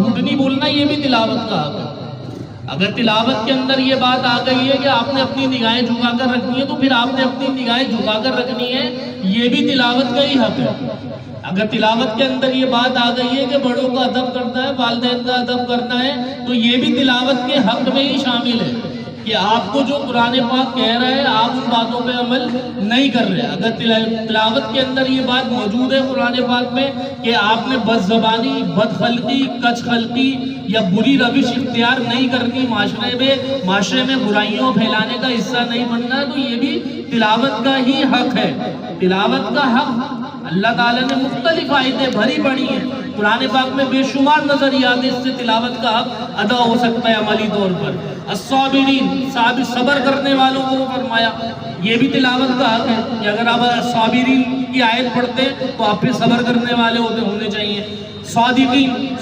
جھوٹ نہیں بولنا، یہ بھی تلاوت کا حق ہے۔ اگر تلاوت کے اندر یہ بات آ گئی ہے کہ آپ نے اپنی نگاہیں جھکا کر رکھنی ہے تو پھر آپ نے اپنی نگاہیں جھکا کر رکھنی ہے، یہ بھی تلاوت کا ہی حق ہے۔ اگر تلاوت کے اندر یہ بات آ گئی ہے کہ بڑوں کا ادب کرنا ہے، والدین کا ادب کرنا ہے، تو یہ بھی تلاوت کے حق میں ہی شامل ہے کہ آپ کو جو قرآن پاک کہہ رہا ہے آپ ان باتوں پہ عمل نہیں کر رہے۔ اگر تلاوت کے اندر یہ بات موجود ہے قرآن پاک میں کہ آپ نے بد زبانی، بد خلقی، کچ خلقی یا بری روش اختیار نہیں کرنی، معاشرے میں برائیوں پھیلانے کا حصہ نہیں بننا، تو یہ بھی تلاوت کا ہی حق ہے۔ تلاوت کا حق اللہ تعالیٰ نے مختلف آیتیں بھری پڑی ہیں، قرآن پاک میں بے شمار نظریات، اس سے تلاوت کا حق ادا ہو سکتا ہے عملی طور پر۔ الصابرین، صبر کرنے والوں کو فرمایا، یہ بھی تلاوت کا حق ہے کہ اگر آپ صابرین کی آیت پڑھتے ہیں تو آپ پہ صبر کرنے والے ہونے چاہیے۔ صادقین